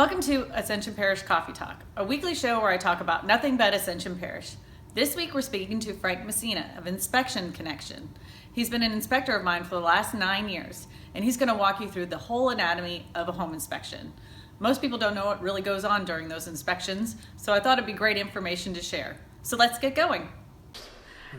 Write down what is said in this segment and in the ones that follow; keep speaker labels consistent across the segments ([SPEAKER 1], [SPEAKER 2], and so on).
[SPEAKER 1] Welcome to Ascension Parish Coffee Talk, a weekly show where I talk about nothing but Ascension Parish. This week we're speaking to Frank Messina of Inspection Connection. He's been an inspector of mine for the last 9 years, and he's going to walk you through the whole anatomy of a home inspection. Most people don't know what really goes on during those inspections, so I thought it'd be great information to share. So let's get going.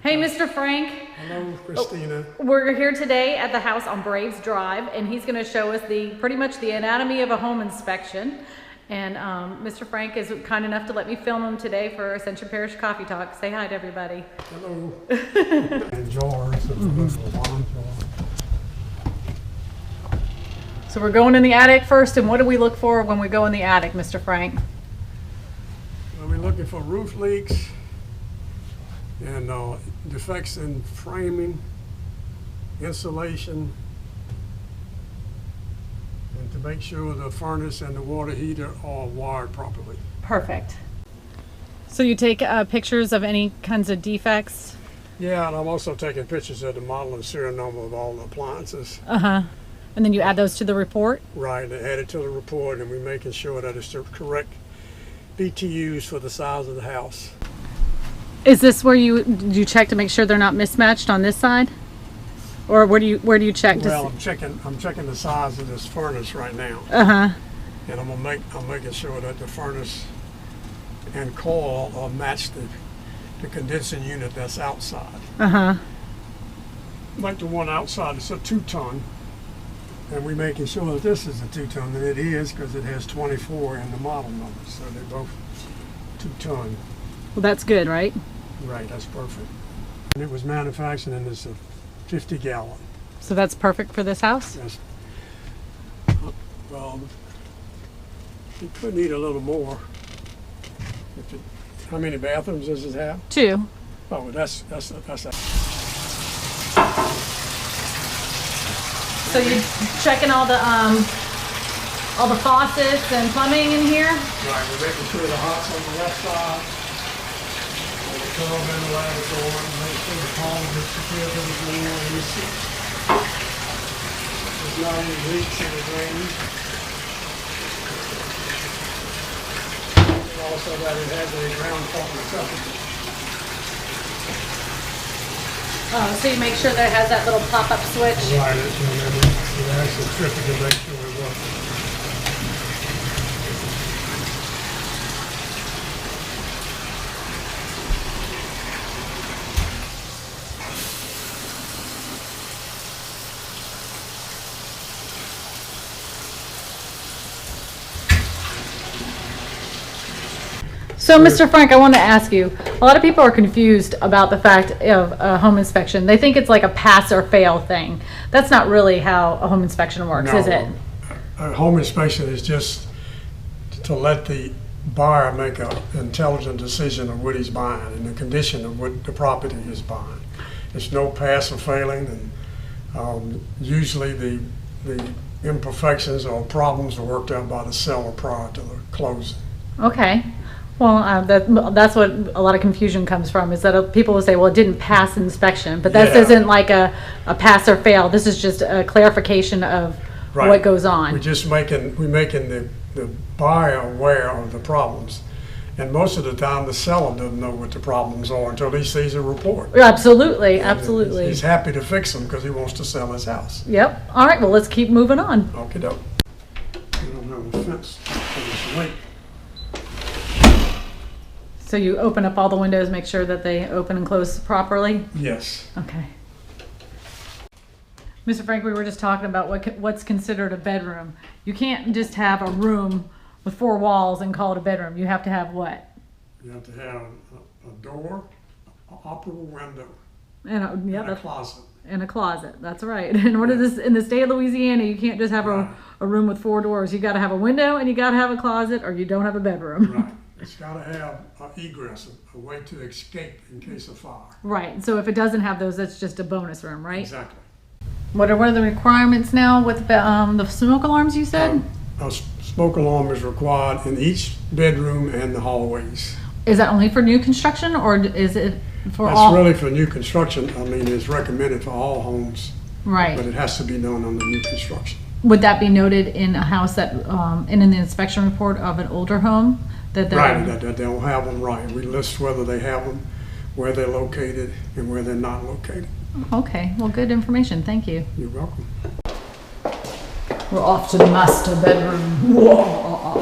[SPEAKER 1] Hey, Mr. Frank.
[SPEAKER 2] Hello, Christina.
[SPEAKER 1] We're here today at the house on Braves Drive, and he's going to show us pretty much the anatomy of a home inspection. And Mr. Frank is kind enough to let me film him today for Ascension Parish Coffee Talk. Say hi to everybody.
[SPEAKER 2] Hello. And jars of little wine jar.
[SPEAKER 1] So we're going in the attic first, and what do we look for when we go in the attic, Mr. Frank?
[SPEAKER 2] Well, we're looking for roof leaks and defects in framing, insulation, and to make sure the furnace and the water heater are wired properly.
[SPEAKER 1] Perfect. So you take pictures of any kinds of defects?
[SPEAKER 2] Yeah, and I'm also taking pictures of the model and serial number of all the appliances.
[SPEAKER 1] Uh-huh. And then you add those to the report?
[SPEAKER 2] Right, and add it to the report, and we're making sure that it's the correct BTUs for the size of the house.
[SPEAKER 1] Is this where you check to make sure they're not mismatched on this side, or where do you check?
[SPEAKER 2] Well, I'm checking the size of this furnace right now. And I'm making sure that the furnace and coil are matched the condensing unit that's outside. Like the one outside, it's a 2-ton, and we're making sure that this is a 2-ton, and it is because it has 24 in the model number, so they're both 2-ton.
[SPEAKER 1] Well, that's good, right?
[SPEAKER 2] Right, that's perfect. And it was manufactured in this 50-gallon.
[SPEAKER 1] So that's perfect for this house?
[SPEAKER 2] Yes. Well, you could need a little more. How many bathrooms does it have? 2. Oh, that's that.
[SPEAKER 1] So you're checking all the faucets and plumbing in here?
[SPEAKER 2] Right, we're making sure the hot's on the left side. Turn on the lavatory, make sure the column is secure to the floor and you see there's not any leaks in the drainage. Also that it has a ground fault receptacle.
[SPEAKER 1] Oh, so you make sure that it has that little pop-up switch?
[SPEAKER 2] Right, and then we actually trip it to make sure it works.
[SPEAKER 1] So, Mr. Frank, I want to ask you, a lot of people are confused about the fact of a home inspection. They think it's like a pass or fail thing. That's not really how a home inspection works, is it?
[SPEAKER 2] A home inspection is just to let the buyer make an intelligent decision of what he's buying and the condition of what the property is buying. There's no pass or failing, and usually the imperfections or problems are worked out by the seller prior to the closing.
[SPEAKER 1] Okay. Well, that's what a lot of confusion comes from, is that people will say, well, it didn't pass inspection, but this isn't like a pass or fail. This is just a clarification of what goes on.
[SPEAKER 2] We're making the buyer aware of the problems. And most of the time, the seller doesn't know what the problems are until he sees a report.
[SPEAKER 1] Absolutely, absolutely.
[SPEAKER 2] He's happy to fix them because he wants to sell his house.
[SPEAKER 1] Yep. All right, well, let's keep moving on.
[SPEAKER 2] Okie doke. We don't have a fence for this lake.
[SPEAKER 1] So you open up all the windows, make sure that they open and close properly?
[SPEAKER 2] Yes.
[SPEAKER 1] Okay. Mr. Frank, we were just talking about what's considered a bedroom. You can't just have a room with 4 walls and call it a bedroom. You have to have what?
[SPEAKER 2] You have to have a door, an operable window,
[SPEAKER 1] and
[SPEAKER 2] a closet.
[SPEAKER 1] And a closet, that's right. In the state of Louisiana, you can't just have a room with 4 doors. You got to have a window and you got to have a closet, or you don't have a bedroom.
[SPEAKER 2] Right. It's got to have an egress, a way to escape in case of fire.
[SPEAKER 1] Right. So if it doesn't have those, that's just a bonus room, right?
[SPEAKER 2] Exactly.
[SPEAKER 1] What are the requirements now with the smoke alarms you said?
[SPEAKER 2] A smoke alarm is required in each bedroom and the hallways.
[SPEAKER 1] Is that only for new construction, or is it for all?
[SPEAKER 2] That's really for new construction. I mean, it's recommended for all homes.
[SPEAKER 1] Right.
[SPEAKER 2] But it has to be done under new construction.
[SPEAKER 1] would that be noted in a house that, in an inspection report of an older home?
[SPEAKER 2] Right, that they don't have them, right. We list whether they have them, where they're located, and where they're not located.
[SPEAKER 1] Okay, well, good information, thank you.
[SPEAKER 2] You're welcome.
[SPEAKER 1] We're off to the master bedroom. Whoa.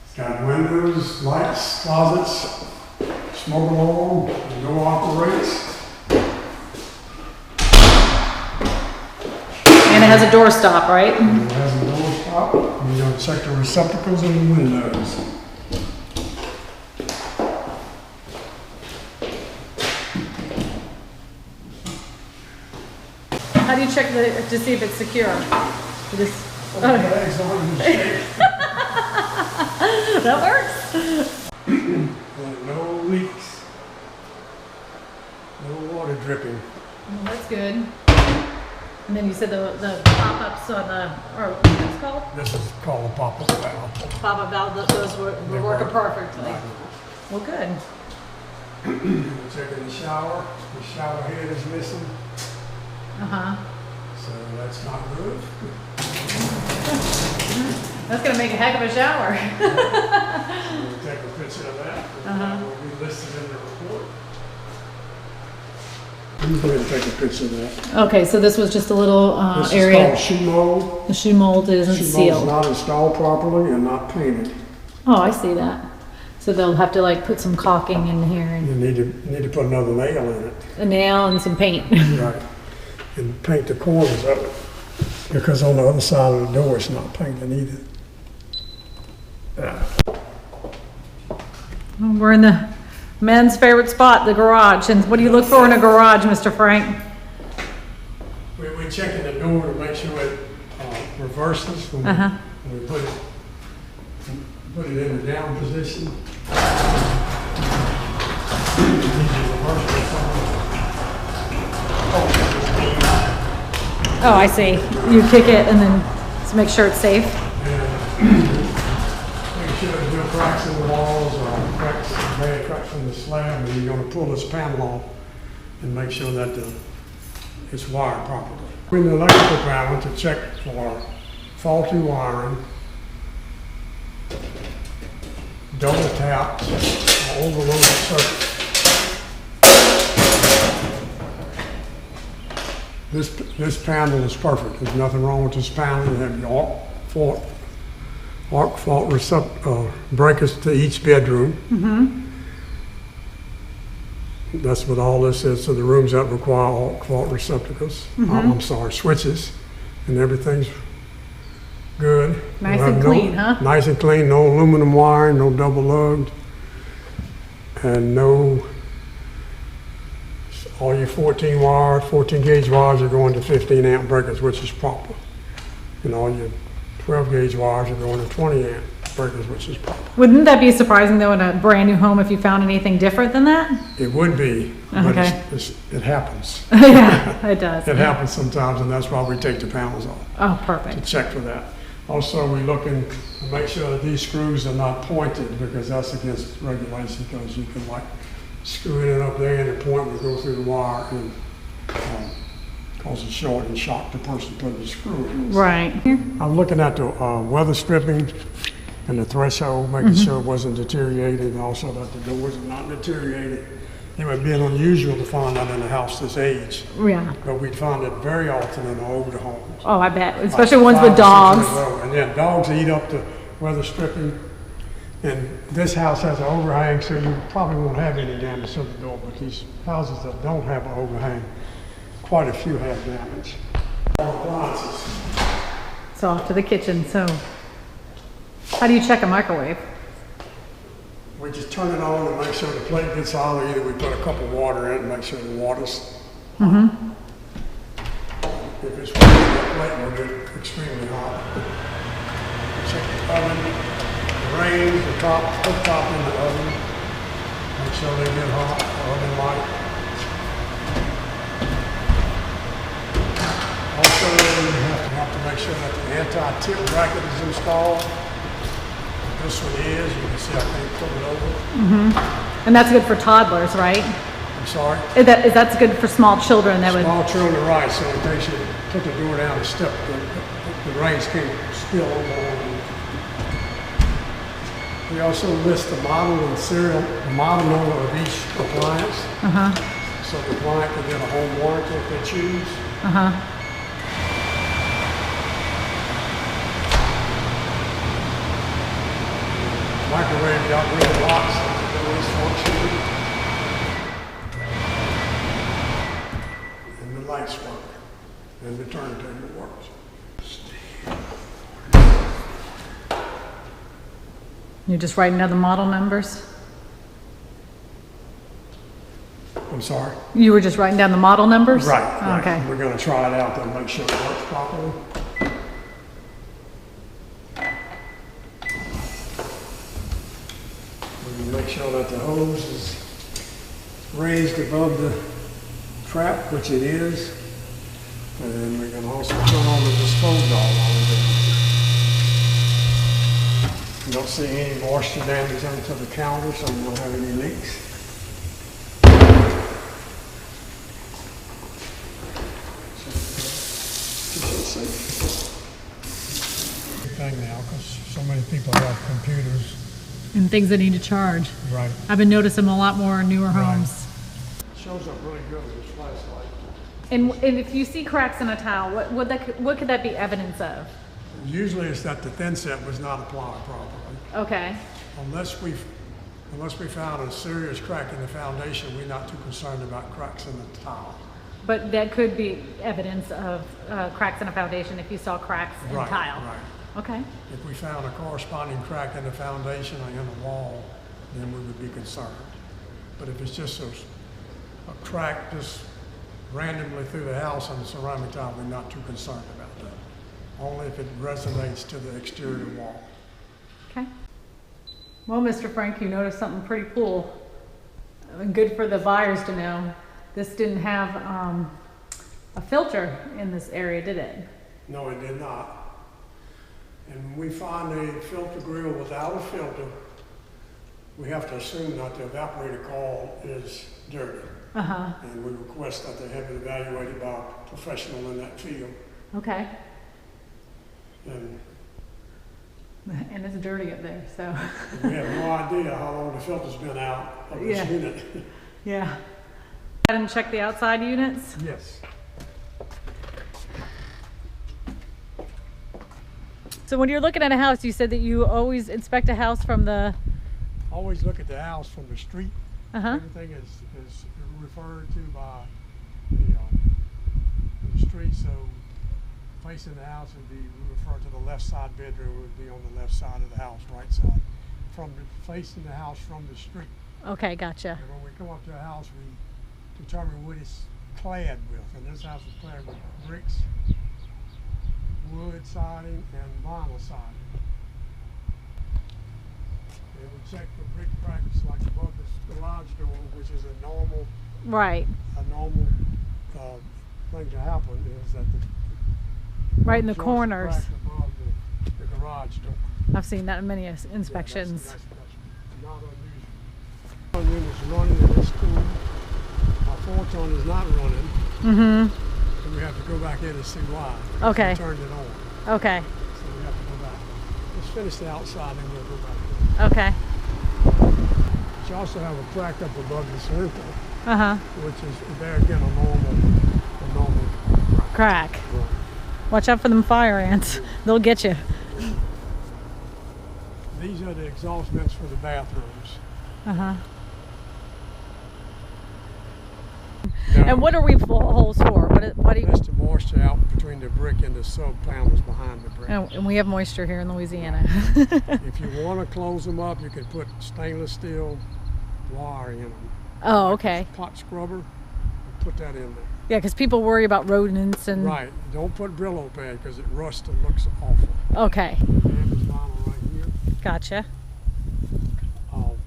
[SPEAKER 2] It's got windows, lights, closets, smoke alarm, no operates.
[SPEAKER 1] And it has a doorstop, right?
[SPEAKER 2] And it has a doorstop. And you gotta check the receptacles in the windows.
[SPEAKER 1] How do you check to see if it's secure? This.
[SPEAKER 2] Bags on the shape.
[SPEAKER 1] That works.
[SPEAKER 2] And no leaks. No water dripping.
[SPEAKER 1] Well, that's good. And then you said the pop-ups on or what's it called?
[SPEAKER 2] This is called a pop-up valve.
[SPEAKER 1] Pop-up valve, those were working perfectly.
[SPEAKER 2] Right.
[SPEAKER 1] Well, good.
[SPEAKER 2] Checking the shower. The shower head is missing,
[SPEAKER 1] Uh-huh.
[SPEAKER 2] so that's not good.
[SPEAKER 1] That's gonna make a heck of a shower.
[SPEAKER 2] We'll take a picture of that.
[SPEAKER 1] Uh-huh.
[SPEAKER 2] That will be listed in the report. Go ahead and take a picture of that.
[SPEAKER 1] Okay, so this was just a little
[SPEAKER 2] This
[SPEAKER 1] area.
[SPEAKER 2] is called shoe mold.
[SPEAKER 1] The shoe mold isn't
[SPEAKER 2] Shoe mold is
[SPEAKER 1] sealed.
[SPEAKER 2] not installed properly and not painted.
[SPEAKER 1] Oh, I see that. So they'll have to like put some caulking in here and
[SPEAKER 2] You need to put another nail in it.
[SPEAKER 1] a nail and some paint.
[SPEAKER 2] Right. And paint the corners of it. Because on the other side of the door, it's not painted either.
[SPEAKER 1] We're in the men's favorite spot, the garage. And what do you look for in a garage, Mr. Frank?
[SPEAKER 2] We're checking the door to make sure it reverses when
[SPEAKER 1] Uh-huh.
[SPEAKER 2] we put it in the down position.
[SPEAKER 1] Oh, I see. You kick it and then to make sure it's safe.
[SPEAKER 2] Make sure there's no cracks in the walls or bad cracks in the slab, and you're going to pull this panel off and make sure that it's wired properly. In the electrical panel to check for faulty wiring, double taps, or overloaded circuits. This panel is perfect. There's nothing wrong with this panel. You have your arc fault breakers to each bedroom. That's what all this is. So the rooms that require arc fault receptacles. I'm sorry, switches, and everything's good.
[SPEAKER 1] Nice
[SPEAKER 2] We'll have
[SPEAKER 1] and clean, huh?
[SPEAKER 2] Nice and clean. No aluminum wiring, no double lugged, and no. All your 14 gauge wires are going to 15 amp breakers, which is proper. And all your 12 gauge wires are going to 20 amp breakers, which is proper.
[SPEAKER 1] Wouldn't that be surprising though in a brand new home if you found anything different than that?
[SPEAKER 2] It would be, but
[SPEAKER 1] Okay.
[SPEAKER 2] it happens.
[SPEAKER 1] Yeah, it does.
[SPEAKER 2] It happens sometimes, and that's why we take the panels off,
[SPEAKER 1] Oh,
[SPEAKER 2] to
[SPEAKER 1] perfect.
[SPEAKER 2] check for that. Also, we're looking to make sure that these screws are not pointed, because that's against regulation, because you can like screw it up there and the point would go through the wire and cause a short and shock the person putting the screw in.
[SPEAKER 1] Right.
[SPEAKER 2] I'm looking at the weather stripping and the threshold, making sure it wasn't deteriorated, and also that the doors are not deteriorated. It would be unusual to find that in a house this age,
[SPEAKER 1] Yeah.
[SPEAKER 2] but we find it very often in the older homes.
[SPEAKER 1] Oh, I bet. Especially
[SPEAKER 2] Like
[SPEAKER 1] ones
[SPEAKER 2] 5
[SPEAKER 1] with
[SPEAKER 2] or 6
[SPEAKER 1] dogs.
[SPEAKER 2] years old. And yeah, dogs eat up the weather stripping. And this house has an overhang, so you probably won't have any damage to the door, but these houses that don't have an overhang, quite a few have damage. All appliances.
[SPEAKER 1] So off to the kitchen. So how do you check a microwave?
[SPEAKER 2] We just turn it on and make sure the plate gets hot, or either we put a cup of water in and make sure the water's hot. If it's warm, the plate will get extremely hot. Check the oven, the range, the top in the oven. Make sure they get hot, the oven light. Also, you have to make sure that the anti-tip bracket is installed. This one is, you can see I can't pull it over.
[SPEAKER 1] And that's good for toddlers, right?
[SPEAKER 2] I'm sorry?
[SPEAKER 1] That's good for small children. That would.
[SPEAKER 2] Small children, right, so in case you put the door down and step, the rains can't spill over on them. We also list the model and the model number of each appliance. So the client can get a home warranty if they choose. Microwave got rid locks, always functioning. And the lights work. And the turntable works.
[SPEAKER 1] You're just writing down the model numbers?
[SPEAKER 2] I'm sorry?
[SPEAKER 1] You were just writing down the model numbers?
[SPEAKER 2] Right.
[SPEAKER 1] Okay.
[SPEAKER 2] We're going to try it out to make sure it works properly. We can make sure that the hose is raised above the trap, which it is. And then we can also turn on the disposal valve while we do it. You don't see any moisture damage onto the counter, so we don't have any leaks. Thing now, because so many people have computers.
[SPEAKER 1] And things that need to charge.
[SPEAKER 2] Right.
[SPEAKER 1] I've been noticing a lot more in newer homes.
[SPEAKER 2] Shows up really good with this flashlight.
[SPEAKER 1] And if you see cracks in a tile, what could that be evidence of?
[SPEAKER 2] Usually it's that the thin set was not applied properly.
[SPEAKER 1] Okay.
[SPEAKER 2] Unless we found a serious crack in the foundation, we're not too concerned about cracks in the tile.
[SPEAKER 1] But that could be evidence of cracks in a foundation if you saw cracks in tile.
[SPEAKER 2] Right.
[SPEAKER 1] Okay.
[SPEAKER 2] If we found a corresponding crack in the foundation or in the wall, then we would be concerned. But if it's just a crack just randomly through the house on the ceramic tile, we're not too concerned about that. Only if it resonates to the exterior wall.
[SPEAKER 1] Okay. Well, Mr. Frank, you noticed something pretty cool. And good for the buyers to know. This didn't have a filter in this area, did it?
[SPEAKER 2] No, it did not. And when we find a filter grill without a filter, we have to assume that the evaporator coil is dirty. And we request that they have it evaluated by a professional in that field.
[SPEAKER 1] Okay.
[SPEAKER 2] And
[SPEAKER 1] it's dirty up there, so.
[SPEAKER 2] we have no idea how long the filter's been out of this unit.
[SPEAKER 1] Yeah. And check the outside units?
[SPEAKER 2] Yes.
[SPEAKER 1] So when you're looking at a house, you said that you always inspect a house from the...
[SPEAKER 2] Always look at the house from the street. Everything is referred to by the street, so facing the house would be referred to the left side bedroom would be on the left side of the house, right side. Facing the house from the street.
[SPEAKER 1] Okay, gotcha.
[SPEAKER 2] And when we come up to a house, we determine what it's clad with. And this house is clad with bricks, wood siding, and vinyl siding. And we check for brick cracks like above the garage door, which is a normal
[SPEAKER 1] Right.
[SPEAKER 2] thing to happen is that the
[SPEAKER 1] Right in the
[SPEAKER 2] joints
[SPEAKER 1] corners.
[SPEAKER 2] crack above the garage door.
[SPEAKER 1] I've seen that in many inspections.
[SPEAKER 2] That's not unusual. One unit's running in this school. Our 4-ton is not running. So we have to go back in and see why.
[SPEAKER 1] Okay.
[SPEAKER 2] We turned it on.
[SPEAKER 1] Okay.
[SPEAKER 2] So we have to go back. Let's finish the outside and we'll go back in.
[SPEAKER 1] Okay.
[SPEAKER 2] You also have a crack up above the circle,
[SPEAKER 1] Uh-huh.
[SPEAKER 2] which is there again a normal
[SPEAKER 1] Crack.
[SPEAKER 2] Right.
[SPEAKER 1] Watch out for them fire ants. They'll get you.
[SPEAKER 2] These are the exhaust vents for the bathrooms.
[SPEAKER 1] Uh-huh.
[SPEAKER 2] Now,
[SPEAKER 1] And what are we holes for? What do you...
[SPEAKER 2] that's the moisture out between the brick and the sub panels behind the brick.
[SPEAKER 1] And we have moisture here in Louisiana.
[SPEAKER 2] If you want to close them up, you can put stainless steel wire in them.
[SPEAKER 1] Oh, okay.
[SPEAKER 2] Pot scrubber, and put that in there.
[SPEAKER 1] Yeah, because people worry about rodents and...
[SPEAKER 2] Right. Don't put Brillo Pad because it rusts and looks awful.
[SPEAKER 1] Okay.
[SPEAKER 2] And it's vinyl right here.
[SPEAKER 1] Gotcha.
[SPEAKER 2] And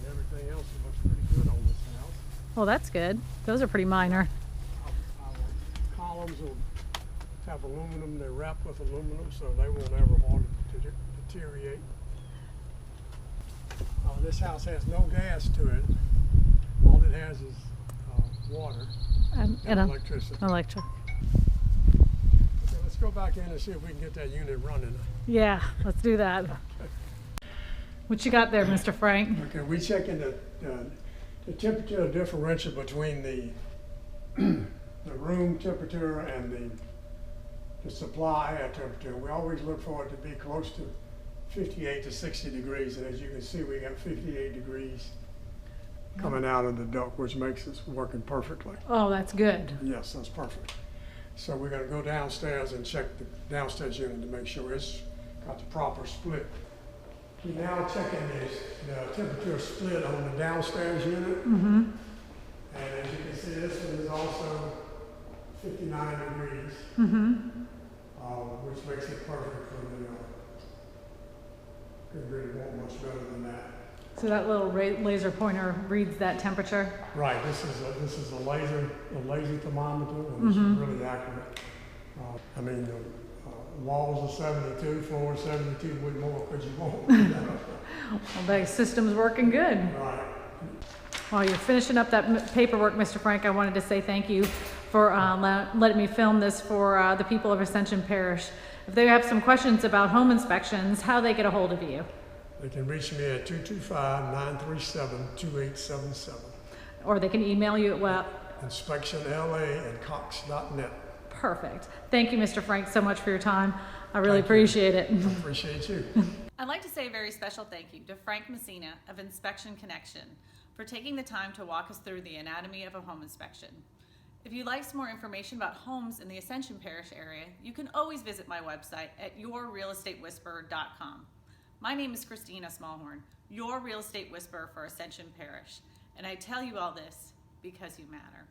[SPEAKER 2] everything else looks pretty good on this house.
[SPEAKER 1] Well, that's good. Those are pretty minor.
[SPEAKER 2] Our columns will have aluminum. They're wrapped with aluminum, so they won't ever hardly deteriorate. This house has no gas to it. has is water
[SPEAKER 1] And
[SPEAKER 2] and electricity.
[SPEAKER 1] Electric.
[SPEAKER 2] Okay, let's go back in and see if we can get that unit running.
[SPEAKER 1] Yeah, let's do that. What you got there, Mr. Frank?
[SPEAKER 2] Okay, we checking the temperature differential between the room temperature and the supply air temperature. We always look for it to be close to 58 to 60 degrees, and as you can see, we got 58 degrees coming out of the duct, which makes it working perfectly.
[SPEAKER 1] Oh, that's good.
[SPEAKER 2] Yes, that's perfect. So we're gonna go downstairs and check the downstairs unit to make sure it's got the proper split. We're now checking the temperature split on the downstairs unit.
[SPEAKER 1] Mm-hmm.
[SPEAKER 2] And as you can see, this one is also 59 degrees, which makes it perfect for the, couldn't really want much better than that.
[SPEAKER 1] So that little laser pointer reads that temperature?
[SPEAKER 2] Right, this is a laser thermometer, and this is really accurate. I mean, the walls are 72, floor is 72, what more could you want?
[SPEAKER 1] Well, the system's working good.
[SPEAKER 2] Right.
[SPEAKER 1] While you're finishing up that paperwork, Mr. Frank, I wanted to say thank you for letting me film this for the people of Ascension Parish. If they have some questions about home inspections, how do they get a hold of you?
[SPEAKER 2] They can reach me at 225-937-2877.
[SPEAKER 1] Or they can email you at what?
[SPEAKER 2] InspectionLA@cox.net.
[SPEAKER 1] Perfect. Thank you, Mr. Frank, so much for your time. I really appreciate it.
[SPEAKER 2] I appreciate you.
[SPEAKER 1] I'd like to say a very special thank you to Frank Messina of Inspection Connection for taking the time to walk us through the anatomy of a home inspection. If you'd like some more information about homes in the Ascension Parish area, you can always visit my website at yourrealestatewhisperer.com. My name is Christina Smallhorn, your real estate whisperer for Ascension Parish, and I tell you all this because you matter.